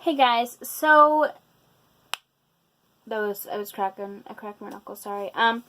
Hey guys, so I was cracking my knuckle, sorry. I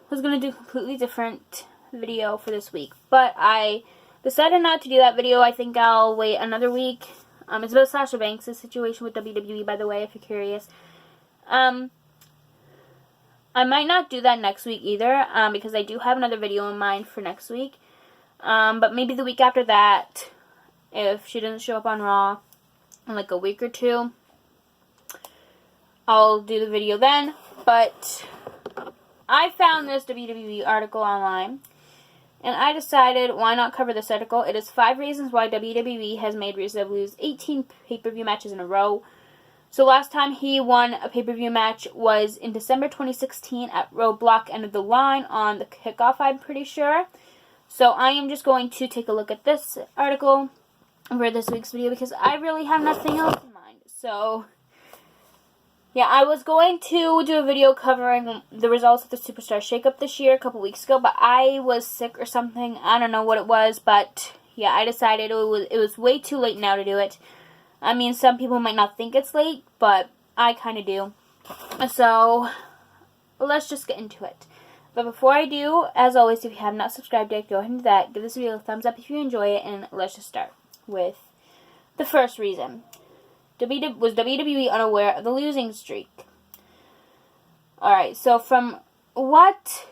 was gonna do a completely different video for this week, but I decided not to do that video. I think I'll wait another week. It's about Sasha Banks' situation with WWE, by the way, if you're curious. I might not do that next week either, because I do have another video in mind for next week. But maybe the week after that, if she doesn't show up on Raw in like a week or two, I'll do the video then. But I found this WWE article online, and I decided, why not cover this article? It is 5 reasons why WWE has made Rusev lose 18 pay-per-view matches in a row. So last time he won a pay-per-view match was in December 2016 at Roadblock End of the Line on the kickoff, I'm pretty sure. So I am just going to take a look at this article for this week's video because I really have nothing else in mind. So, yeah, I was going to do a video covering the results of the Superstar Shakeup this year a couple weeks ago, but I was sick or something. I don't know what it was, but yeah, I decided it was way too late now to do it. I mean, some people might not think it's late, but I kind of do. So, let's just get into it. But before I do, as always, if you have not subscribed yet, go ahead and do that. Give this video a thumbs up if you enjoy it, and let's just start with the first reason. Was WWE unaware of the losing streak? Alright, so from what?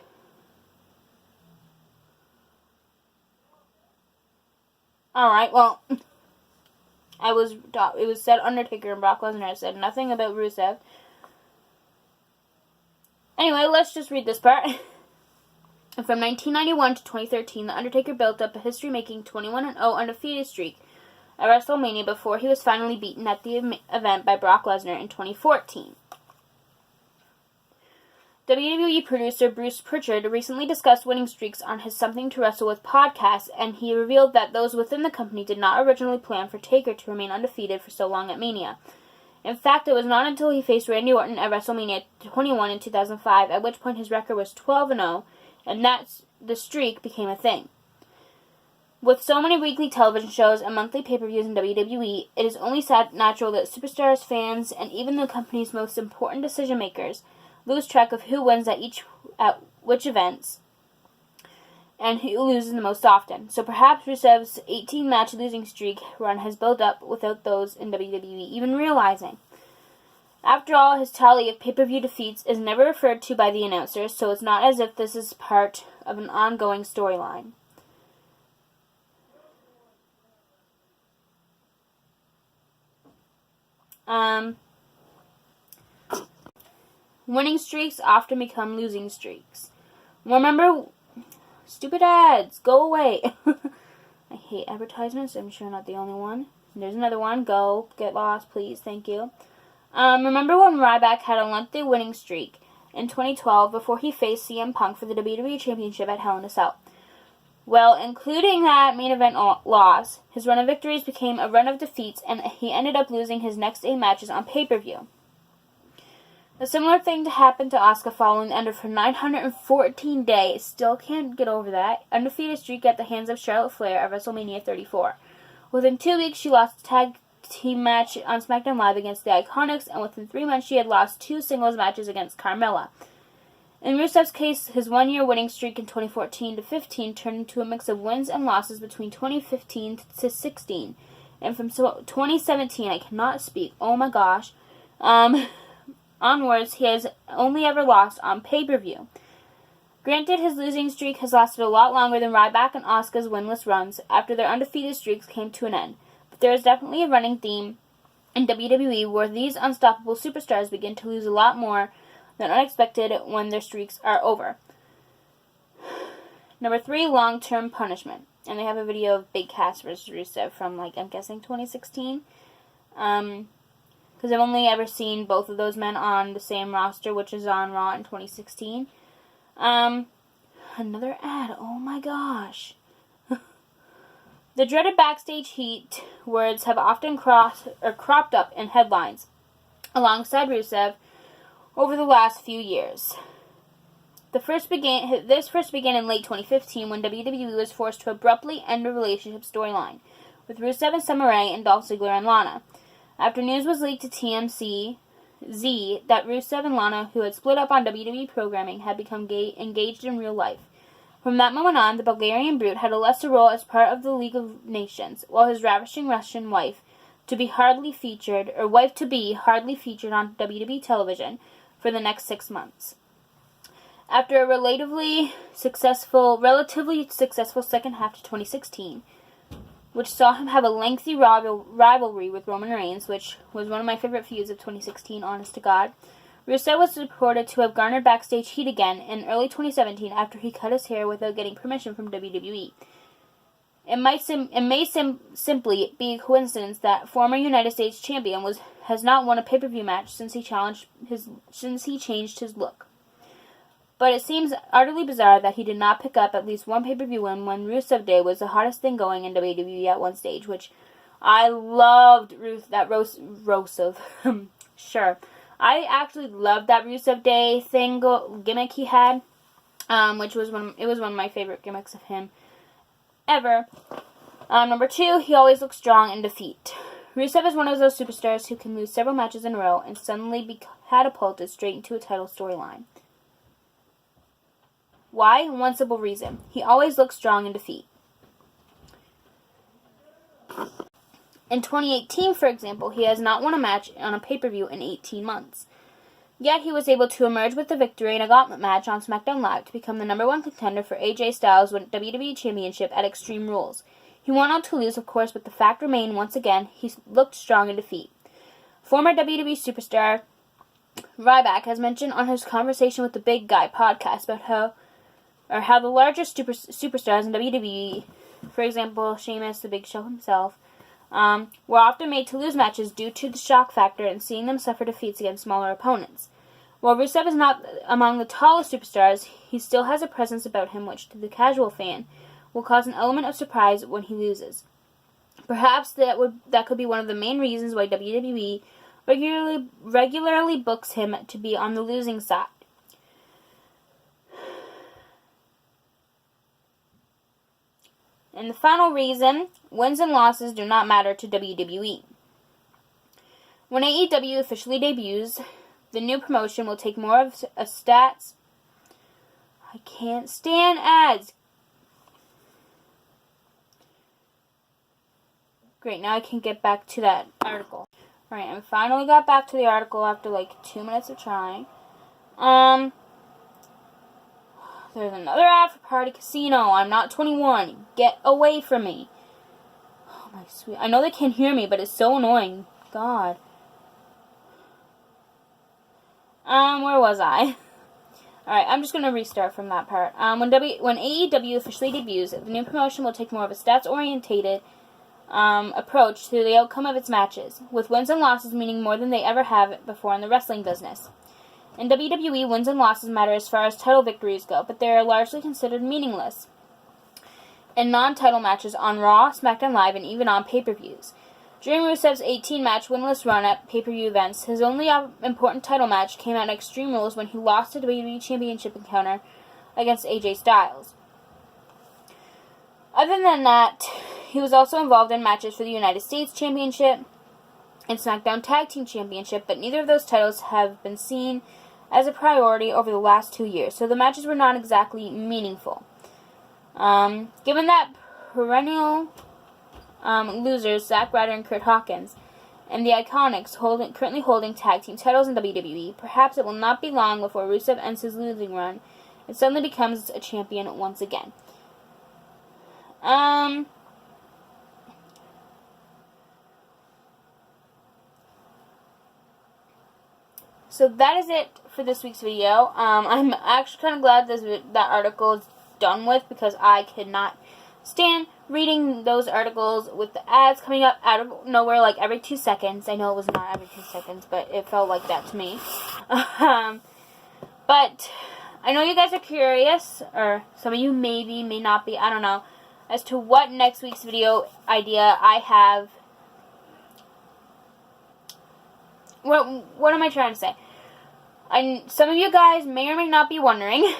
Alright, well, it was said Undertaker and Brock Lesnar. Said nothing about Rusev. Anyway, let's just read this part. From 1991 to 2013, The Undertaker built up a history-making 21-0 undefeated streak at WrestleMania before he was finally beaten at the event by Brock Lesnar in 2014. WWE producer Bruce Pritchard recently discussed winning streaks on his Something to Wrestle With podcast, and he revealed that those within the company did not originally plan for Taker to remain undefeated for so long at Mania. In fact, it was not until he faced Randy Orton at WrestleMania 21 in 2005, at which point his record was 12-0, and the streak became a thing. With so many weekly television shows and monthly pay-per-views in WWE, it is only natural that superstars, fans, and even the company's most important decision-makers lose track of who wins at which events and who loses the most often. So perhaps Rusev's 18-match losing streak run has built up without those in WWE even realizing. After all, his tally of pay-per-view defeats is never referred to by the announcers, so it's not as if this is part of an ongoing storyline. Winning streaks often become losing streaks. Remember, stupid ads, go away. I hate advertisements. I'm sure I'm not the only one. There's another one. Go, get lost, please. Thank you. Remember when Ryback had a lengthy winning streak in 2012 before he faced CM Punk for the WWE Championship at Hell in a Cell? Well, including that main event loss, his run of victories became a run of defeats, and he ended up losing his next 8 matches on pay-per-view. A similar thing happened to Asuka following the end of her 914 days. Still can't get over that. Undefeated streak at the hands of Charlotte Flair at WrestleMania 34. Within 2 weeks, she lost a tag team match on SmackDown Live against the Iconics, and within 3 months, she had lost 2 singles matches against Carmella. In Rusev's case, his 1-year winning streak in 2014 to 15 turned into a mix of wins and losses between 2015 to 16. And from 2017, I cannot speak, oh my gosh, onwards, he has only ever lost on pay-per-view. Granted, his losing streak has lasted a lot longer than Ryback and Asuka's winless runs after their undefeated streaks came to an end. But there is definitely a running theme in WWE where these unstoppable superstars begin to lose a lot more than unexpected when their streaks are over. Number 3, long-term punishment. And they have a video of Big Cass versus Rusev from, I'm guessing 2016. Because I've only ever seen both of those men on the same roster, which is on Raw in 2016. Another ad. Oh my gosh. The dreaded backstage heat words have often cropped up in headlines alongside Rusev over the last few years. This first began in late 2015 when WWE was forced to abruptly end a relationship storyline. with Rusev and Summer Rae and Dolph Ziggler and Lana. After news was leaked to TMZ that Rusev and Lana, who had split up on WWE programming, had become engaged in real life. From that moment on, the Bulgarian Brute had a lesser role as part of the League of Nations, while his ravishing Russian wife-to-be hardly featured on WWE television for the next 6 months. After a relatively successful second half to 2016, which saw him have a lengthy rivalry with Roman Reigns, which was one of my favorite feuds of 2016, honest to God, Rusev was reported to have garnered backstage heat again in early 2017 after he cut his hair without getting permission from WWE. It may simply be a coincidence that former United States champion has not won a pay-per-view match since he changed his look. But it seems utterly bizarre that he did not pick up at least one pay-per-view win when Rusev Day was the hottest thing going in WWE at one stage, which I loved Rusev. Sure. I actually loved that Rusev Day gimmick he had, which was one of my favorite gimmicks of him ever. Number 2, he always looks strong in defeat. Rusev is one of those superstars who can lose several matches in a row and suddenly be catapulted straight into a title storyline. Why? One simple reason. He always looks strong in defeat. In 2018, for example, he has not won a match on a pay-per-view in 18 months. Yet he was able to emerge with the victory in a gauntlet match on SmackDown Live to become the #1 contender for AJ Styles' WWE Championship at Extreme Rules. He went on to lose, of course, but the fact remained once again he looked strong in defeat. Former WWE superstar Ryback has mentioned on his Conversation with the Big Guy podcast about how the largest superstars in WWE, for example, Sheamus, the Big Show himself, were often made to lose matches due to the shock factor and seeing them suffer defeats against smaller opponents. While Rusev is not among the tallest superstars, he still has a presence about him which, to the casual fan, will cause an element of surprise when he loses. Perhaps that could be one of the main reasons why WWE regularly books him to be on the losing side. And the final reason, wins and losses do not matter to WWE. When AEW officially debuts, the new promotion will take more of a stats. I can't stand ads. Great, now I can get back to that article. Alright, I finally got back to the article after like 2 minutes of trying. There's another ad for Party Casino. I'm not 21. Get away from me. Oh, my sweet. I know they can't hear me, but it's so annoying. God. Where was I? Alright, I'm just going to restart from that part. When AEW officially debuts, the new promotion will take more of a stats-orientated approach to the outcome of its matches, with wins and losses meaning more than they ever have before in the wrestling business. In WWE, wins and losses matter as far as title victories go, but they are largely considered meaningless in non-title matches on Raw, SmackDown Live, and even on pay-per-views. During Rusev's 18-match winless run at pay-per-view events, his only important title match came at Extreme Rules when he lost a WWE Championship encounter against AJ Styles. Other than that, he was also involved in matches for the United States Championship and SmackDown Tag Team Championship, but neither of those titles have been seen as a priority over the last 2 years, so the matches were not exactly meaningful. Given that perennial losers Zack Ryder and Kurt Hawkins and the Iconics currently holding tag team titles in WWE, perhaps it will not be long before Rusev ends his losing run and suddenly becomes a champion once again. So that is it for this week's video. I'm actually kind of glad that article is done with because I could not stand reading those articles with the ads coming up out of nowhere like every 2 seconds. I know it was not every 2 seconds, but it felt like that to me. But I know you guys are curious, or some of you maybe, may not be, I don't know, as to what next week's video idea I have. What am I trying to say? Some of you guys may or may not be wondering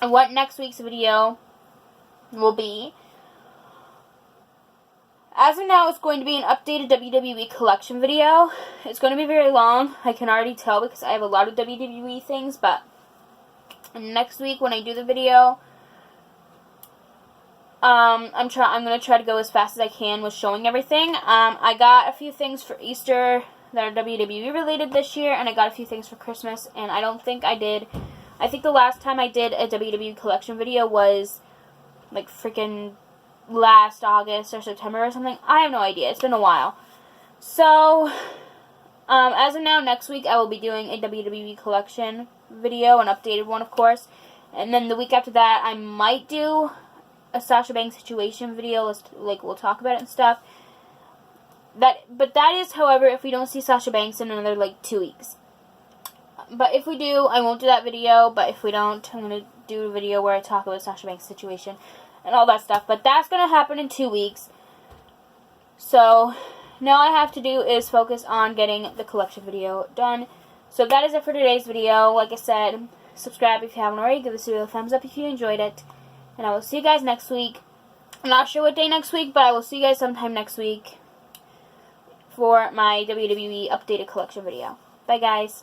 what next week's video will be. As of now, it's going to be an updated WWE collection video. It's going to be very long. I can already tell because I have a lot of WWE things. But next week when I do the video, I'm going to try to go as fast as I can with showing everything. I got a few things for Easter that are WWE related this year, and I got a few things for Christmas, and I don't think I did. I think the last time I did a WWE collection video was like freaking last August or September or something. I have no idea. It's been a while. So, as of now, next week I will be doing a WWE collection video, an updated one, of course. And then the week after that, I might do a Sasha Banks situation video. We'll talk about it and stuff. But that is, however, if we don't see Sasha Banks in another, 2 weeks. But if we do, I won't do that video. But if we don't, I'm going to do a video where I talk about Sasha Banks' situation and all that stuff. But that's going to happen in 2 weeks. So, now all I have to do is focus on getting the collection video done. So that is it for today's video. Like I said, subscribe if you haven't already. Give this video a thumbs up if you enjoyed it. And I will see you guys next week. I'm not sure what day next week, but I will see you guys sometime next week for my WWE updated collection video. Bye, guys.